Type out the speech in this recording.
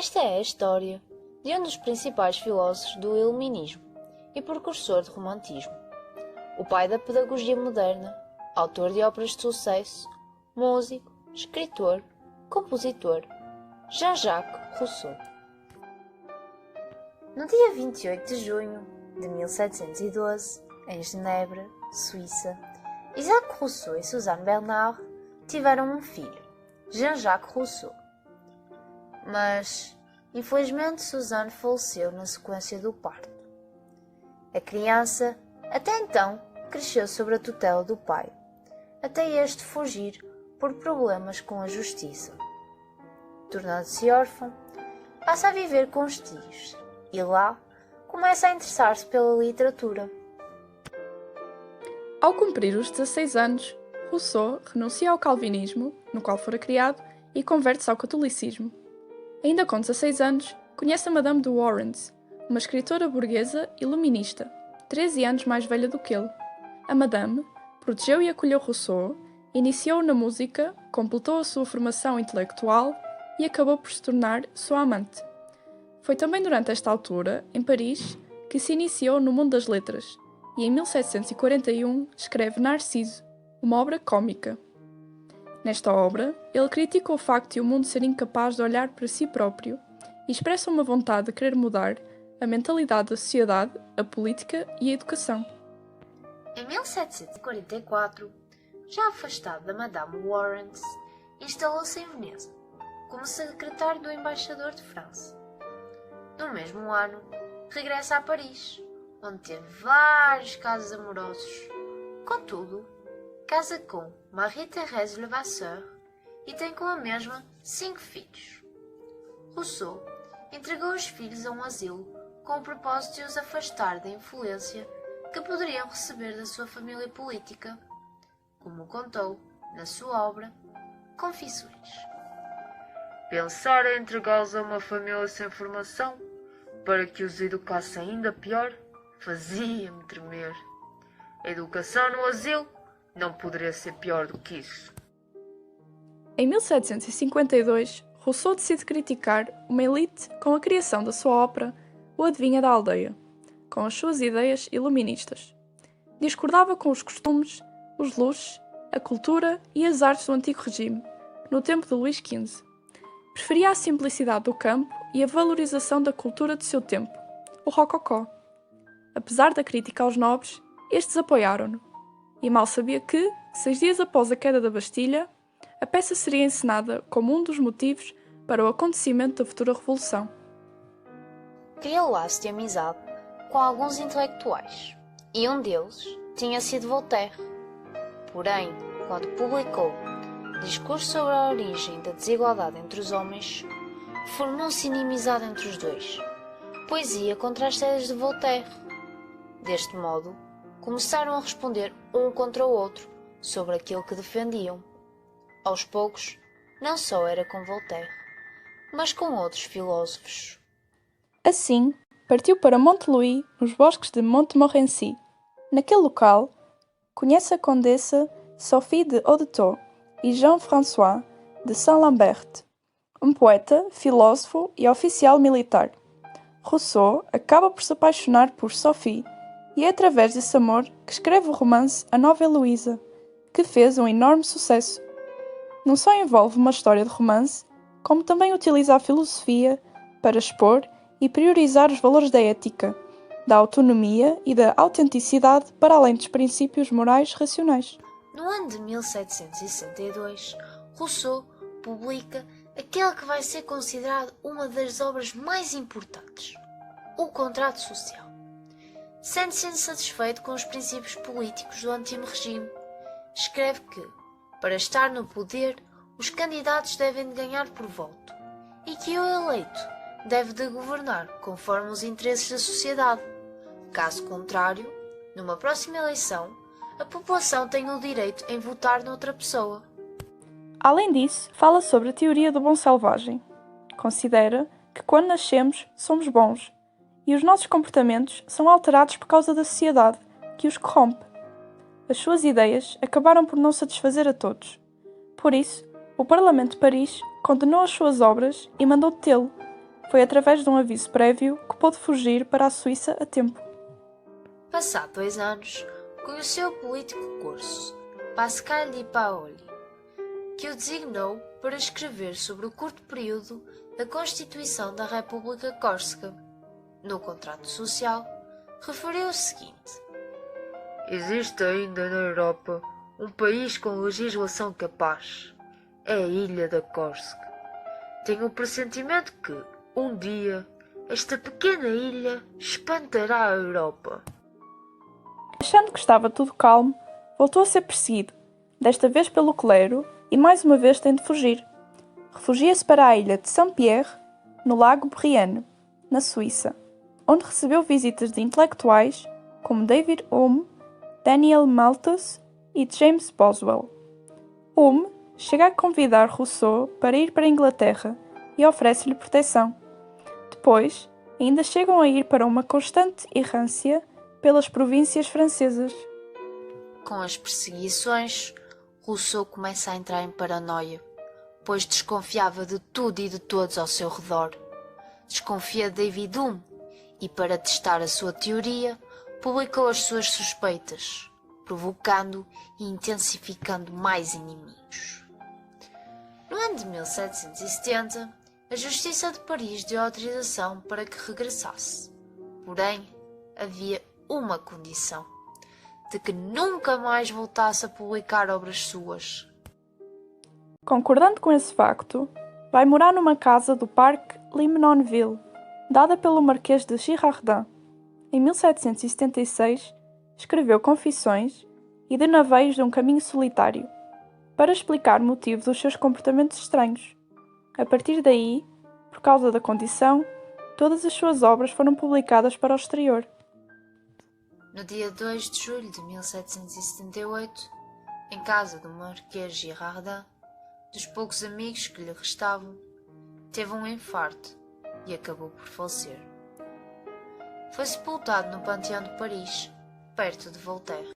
Esta é a história de um dos principais filósofos do Iluminismo e precursor do Romantismo, o pai da pedagogia moderna, autor de obras de sucesso, músico, escritor, compositor, Jean-Jacques Rousseau. No dia 28 de junho de 1712, em Genebra, Suíça, Isaac Rousseau e Suzanne Bernard tiveram um filho, Jean-Jacques Rousseau. Mas, infelizmente, Suzanne faleceu na sequência do parto. A criança, até então, cresceu sob a tutela do pai, até este fugir por problemas com a justiça. Tornando-se órfão, passa a viver com os tios e lá começa a interessar-se pela literatura. Ao cumprir os 16 anos, Rousseau renuncia ao calvinismo, no qual fora criado, e converte-se ao catolicismo. Ainda com 16 anos, conhece a Madame de Warrens, uma escritora burguesa iluminista, 13 anos mais velha do que ele. A Madame protegeu e acolheu Rousseau, iniciou-o na música, completou a sua formação intelectual e acabou por se tornar sua amante. Foi também durante esta altura, em Paris, que se iniciou no mundo das letras e em 1741 escreve Narciso, uma obra cômica. Nesta obra, ele critica o facto de o mundo ser incapaz de olhar para si próprio e expressa uma vontade de querer mudar a mentalidade da sociedade, a política e a educação. Em 1744, já afastado da Madame Warrens, instalou-se em Veneza, como secretário do embaixador de França. No mesmo ano, regressa a Paris, onde teve vários casos amorosos. Contudo, casa com Marie-Thérèse Levasseur e tem com a mesma 5 filhos. Rousseau entregou os filhos a um asilo com o propósito de os afastar da influência que poderiam receber da sua família política, como contou na sua obra Confissões. Pensar em entregá-los a uma família sem formação, para que os educasse ainda pior, fazia-me tremer. A educação no asilo não poderia ser pior do que isso. Em 1752, Rousseau decide criticar uma elite com a criação da sua ópera O Adivinha da Aldeia, com as suas ideias iluministas. Discordava com os costumes, os luxos, a cultura e as artes do antigo regime, no tempo de Luís XV. Preferia a simplicidade do campo e a valorização da cultura de seu tempo, o rococó. Apesar da crítica aos nobres, estes apoiaram-no, e mal sabia que, 6 dias após a queda da Bastilha, a peça seria encenada como um dos motivos para o acontecimento da futura Revolução. Criou laço de amizade com alguns intelectuais, e um deles tinha sido Voltaire. Porém, quando publicou Discurso sobre a origem da desigualdade entre os homens, formou-se inimizade entre os dois, pois ia contra as teses de Voltaire. Deste modo, começaram a responder um contra o outro sobre aquilo que defendiam. Aos poucos, não só era com Voltaire, mas com outros filósofos. Assim, partiu para Monte-Louis, nos bosques de Montmorency. Naquele local, conhece a condessa Sophie de Haudetot e Jean-François de Saint-Lambert, um poeta, filósofo e oficial militar. Rousseau acaba por se apaixonar por Sophie e é através desse amor que escreve o romance A Nova Heloísa, que fez um enorme sucesso. Não só envolve uma história de romance, como também utiliza a filosofia para expor e priorizar os valores da ética, da autonomia e da autenticidade para além dos princípios morais racionais. No ano de 1762, Rousseau publica aquele que vai ser considerado uma das obras mais importantes, O Contrato Social. Sente-se insatisfeito com os princípios políticos do antigo regime, escreve que, para estar no poder, os candidatos devem de ganhar por voto e que o eleito deve de governar conforme os interesses da sociedade. Caso contrário, numa próxima eleição, a população tem o direito em votar noutra pessoa. Além disso, fala sobre a teoria do bom selvagem. Considera que quando nascemos somos bons e os nossos comportamentos são alterados por causa da sociedade, que os corrompe. As suas ideias acabaram por não satisfazer a todos. Por isso, o Parlamento de Paris condenou as suas obras e mandou detê-lo, Foi através de um aviso prévio que pôde fugir para a Suíça a tempo. Passado 2 anos, conheceu o político corso, Pascal Di Paoli, que o designou para escrever sobre o curto período da Constituição da República Córsega. No contrato social, referiu o seguinte: Existe ainda na Europa um país com legislação capaz. É a ilha da Córsega. Tenho o pressentimento que, um dia, esta pequena ilha espantará a Europa. Achando que estava tudo calmo, voltou a ser perseguido, desta vez pelo clero, e mais uma vez tem de fugir. Refugia-se para a ilha de Saint-Pierre, no lago Brienne, na Suíça, onde recebeu visitas de intelectuais como David Hume, Daniel Malthus e James Boswell. Hume chega a convidar Rousseau para ir para a Inglaterra e oferece-lhe proteção. Depois, ainda chegam a ir para uma constante errância pelas províncias francesas. Com as perseguições, Rousseau começa a entrar em paranoia, pois desconfiava de tudo e de todos ao seu redor. Desconfia de David Hume e, para testar a sua teoria, publicou as suas suspeitas, provocando e intensificando mais inimigos. No ano de 1770, a Justiça de Paris deu autorização para que regressasse. Porém, havia uma condição: de que nunca mais voltasse a publicar obras suas. Concordando com esse facto, vai morar numa casa do Parque Limenonville, dada pelo Marquês de Girardin. Em 1776, escreveu Confissões e De Naveios de um Caminho Solitário, para explicar o motivo dos seus comportamentos estranhos. A partir daí, por causa da condição, todas as suas obras foram publicadas para o exterior. No dia 2 de julho de 1778, em casa do Marquês Girardin, dos poucos amigos que lhe restavam, teve um infarto e acabou por falecer. Foi sepultado no Panteão de Paris, perto de Voltaire.